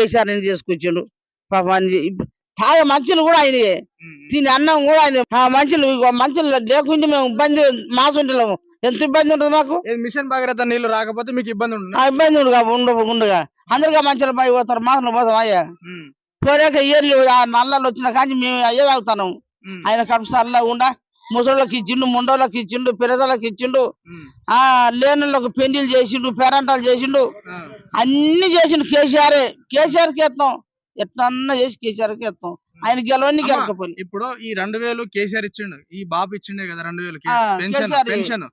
కేసీఆర్ చేసుకొచ్చిండు పాపం తాగే మంచులు కూడా ఆయనయే, తిని అన్నం కూడా ఆయన. మంచులు మంచులు లేకుంటే మేము ఇబ్బంది మాసుంటలేము. ఎంత ఇబ్బంది ఉంటుంది మాకు. మిషన్ భగీరథ నీళ్లు రాకపోతే మీకు ఇబ్బంది ఇబ్బంది ఉండగా అందరిగా మంచులు పై పోతారు, మాసులు పోతాం అయ్యా. పోలేక ఇయర్లు నల్లలు వచ్చిన కానీ మేము అయ్యే తాగుతాను. ఆయన కడుపు చల్లకుండా ముసళ్ళకి ఇచ్చిండు, ముండోళ్ళకి ఇచ్చిండు, పిల్లలకి ఇచ్చిండు, లేనులకు పెళ్లిళ్ళు చేసిండు, పేరంటాలు చేసిండు, అన్ని చేసిండు. కేసీఆర్కి ఎత్తాం, ఎట్లన్నా చేసి కేసీఆర్కి ఎత్తాం. ఆయన గెలవని గెలకపోయి. ఇప్పుడు ఈ 2000 కేసీఆర్ ఇచ్చిండు, ఈ బాబు ఇచ్చిండే కదా 2000 పెన్షన్.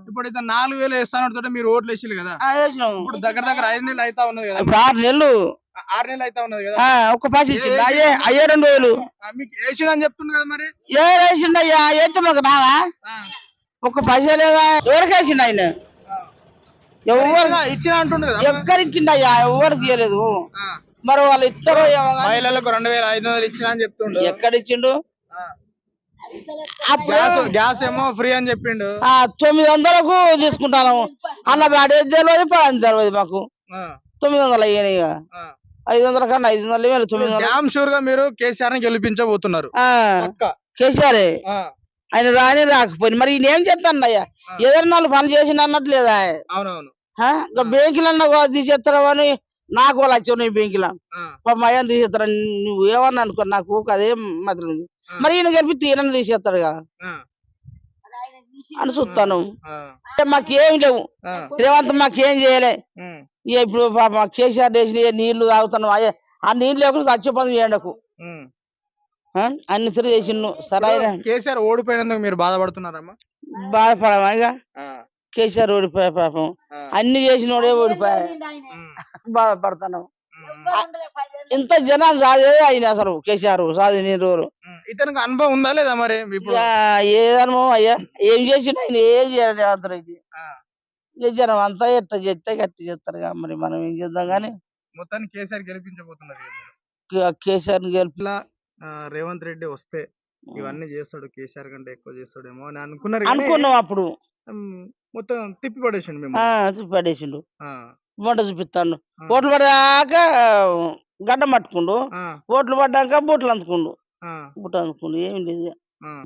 ఇప్పుడు ఇతను 4000 వేస్తాను మీరు ఓట్లు వేసిరు కదా. ఇప్పుడు దగ్గర 5 నెలలు అయితే ఉన్నది కదా. 6 నెలలు 6 నెలలు అయితే ఉన్నది కదా. ఒక్క పాస్ ఇచ్చిండు, అయ్యే 2000 మీకు వేసిండు అని చెప్తుంది కదా. మరి వేసిండు అయ్యా, అయితే మాకు రావా? ఒక్క పైసా లేదా? ఎవరికి వేసిండు ఆయన? ఎవరు ఇచ్చిన అంటుండు కదా. ఎక్కడిచ్చిండు అయ్యా? ఎవరికి ఇవ్వలేదు. మరి వాళ్ళు ఇద్దరు మహిళలకు 2500 ఇచ్చిన అని చెప్తుండు. ఎక్కడిచ్చిండు? గ్యాస్ ఏమో ఫ్రీ అని చెప్పిండు. 900కు తీసుకుంటాను అన్న. బాడేది తెలియదు, పని తెలియదు మాకు. 900 అయ్యాయి. 500 కన్నా 500 900. షూర్ గా మీరు కేసీఆర్ ని గెలిపించబోతున్నారు. కేసీఆర్ ఆయన రాని రాకపోయింది. మరి ఈయన ఏం చేస్తాను అయ్యా? ఏదైనా 4 పనులు చేసిన అన్నట్టు లేదా? అవునవును. బ్యాంకులన్నా తీసేస్తారా అని నాకు వాళ్ళు వచ్చి బ్యాంకుల అయ్యని తీసేస్తారా? నువ్వు ఏమన్నా అనుకో, నాకు అదే మాత్రం. మరి ఈయన గెలిపితే ఈయన తీసేస్తాడు కదా అని చూస్తాను. మాకేం లేవు, రేవంత్ మాకేం చేయలే. ఇప్పుడు కేసీఆర్ చేసిన నీళ్లు తాగుతాను, ఆ నీళ్ళు లేకుండా చచ్చిపోతుంది ఎండకు. అన్ని సరి చేసిండు. సరైన కేసీఆర్ ఓడిపోయినందుకు మీరు బాధపడుతున్నారమ్మా? బాధపడమా? కేసీఆర్ ఓడిపోయా పాపం, అన్ని చేసినోడే ఓడిపోయా, బాధపడతాను. ఇంత జనాలు సాధేదే ఆయన అసలు కేసీఆర్ సాధిని రోజు. ఇతనికి అనుభవం ఉందా లేదా? మరి ఏ అనుభవం అయ్యా? ఏం చేసిన ఆయన ఏం చేయాలి? అందరికి జనం అంతా ఎట్లా చేస్తే గట్టి చేస్తారు. మరి మనం ఏం చేద్దాం గానీ మొత్తానికి కేసీఆర్ గెలిపించబోతున్నారు. కేసీఆర్ గెలిపిలా రేవంత్ రెడ్డి వస్తే ఇవన్నీ చేస్తాడు, కేసీఆర్ కంటే ఎక్కువ చేస్తాడేమో అని అనుకున్నాం. అప్పుడు మొత్తం తిప్పి పడేసిండు. తిప్పి పడేసిండు, వంట చూపిస్తాడు. ఓట్లు పడ్డాక గడ్డ పట్టుకుండు, ఓట్లు పడ్డాక బూట్లు అందుకుండు. ఏం లేదు.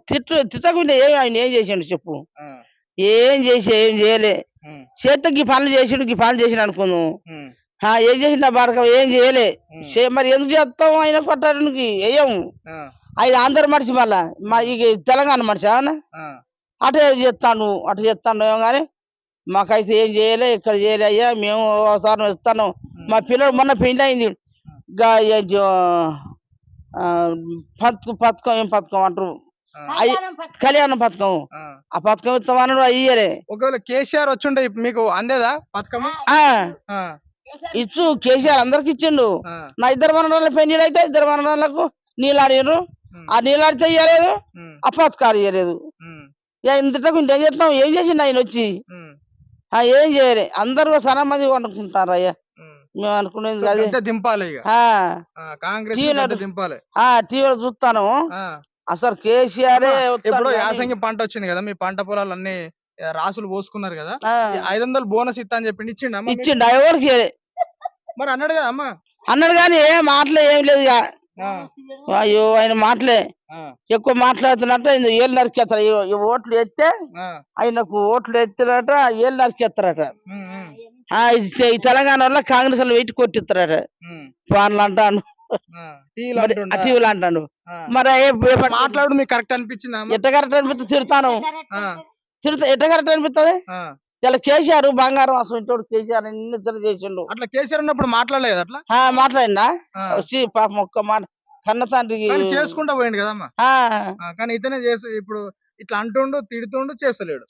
తిట్టకుండా ఆయన ఏం చేసిండు చెప్పు? ఏం చేయలే. చేతికి పనులు చేసిండు, ఈ పనులు చేసిండు అనుకుందాం. ఏం చేసిండు భారతం? ఏం చేయలే. మరి ఎందుకు చేస్తాం? ఆయన కొట్టడానికి వేయము. ఆయన ఆంధ్ర మనిషి, మళ్ళా తెలంగాణ మనిషి ఏమన్నా అటు చేస్తాను కానీ మాకైతే ఏం చేయలే, ఇక్కడ చేయలే అయ్యా. మేము ఒకసారి ఇస్తాను. మా పిల్లడు మొన్న పెళ్లి అయింది, పథకం ఏం పథకం అంటారు, కళ్యాణ పథకం. ఆ పథకం ఇస్తామన్నాడు, అయ్యరే. ఒకవేళ కేసీఆర్ వచ్చుంటే మీకు అందేదా పథకం? ఇచ్చు కేసీఆర్ అందరికి ఇచ్చిండు. నా 2 మనవరాళ్ళ పెళ్లి అయితే 2 మనవరాళ్ళకు నీళ్ళు ఆడిరు. ఆ నీళ్ళు ఆడితే ఇయ్యలేదు, ఆ పథకాలు ఇయ్యలేదు. ఇంతకు ఏం చేస్తాం? ఏం చేసిండు ఆయన వచ్చి? ఏం చేయలే. అందరూ చాలా మంది అనుకుంటారు అయ్యా. మేము అనుకునేది దింపాలి, టీవీలో చూస్తాను. అసలు కేసీఆర్ ఇప్పుడు యాసంగి పంట వచ్చింది కదా, మీ పంట పొలాలు అన్ని రాసులు పోసుకున్నారు కదా, 500 బోనస్ ఇస్తా అని చెప్పిండు. ఇచ్చిండు ఎవరికి? మరి అన్నాడు కదా అమ్మా. అన్నాడు కానీ మాటలే ఏం లేదు. అయ్యో ఆయన మాటలే ఎక్కువ మాట్లాడుతున్నట్ట. ఏళ్ళు నరికేస్తారు. ఓట్లు ఎత్తే ఆయనకు ఓట్లు ఎత్తినట ఏళ్ళు నరికేస్తారట. ఈ తెలంగాణ వల్ల కాంగ్రెస్ వాళ్ళు వెయిట్ కొట్టిస్తారట. పాన్లు అంటాను, టీవీలు అంటాడు. మరి మాట్లాడు మీకు కరెక్ట్ అనిపించింది? ఎట్ట కరెక్ట్ అనిపిస్తుంది? తిడతాను, ఎట్ట కరెక్ట్ అనిపిస్తుంది? ఇలా కేసీఆర్ బంగారం అసలు ఇంటోడు. కేసీఆర్ ఎన్ని చేసిండు. అట్లా కేసీఆర్ ఉన్నప్పుడు మాట్లాడలేదు. అట్లా మాట్లాడినా వచ్చి పాపం ఒక్క మాట కన్న తండ్రికి చేసుకుంటా పోయిండు కదమ్మా. కానీ ఇతనే చేసి ఇప్పుడు ఇట్లా అంటుండు, తిడుతుండు, చేస్తలేడు.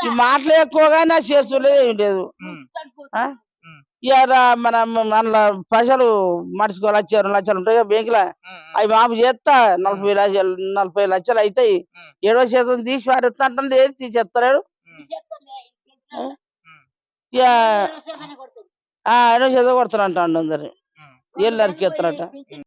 ఈ మాటలు ఎక్కువగా నా చేస్తలేదు, ఏం లేదు. మన అందులో పైసలు మనిషికి 1 లక్ష 2 లక్షలు ఉంటాయి బ్యాంకులో. అవి మాపు చేస్తా 40 లక్షలు అవుతాయి. 70% తీసి వారిస్తా అంటే ఏది తీసేస్తలేడు. 70% కొడతానంట అందరు ఏళ్ళు నరికేస్తారట.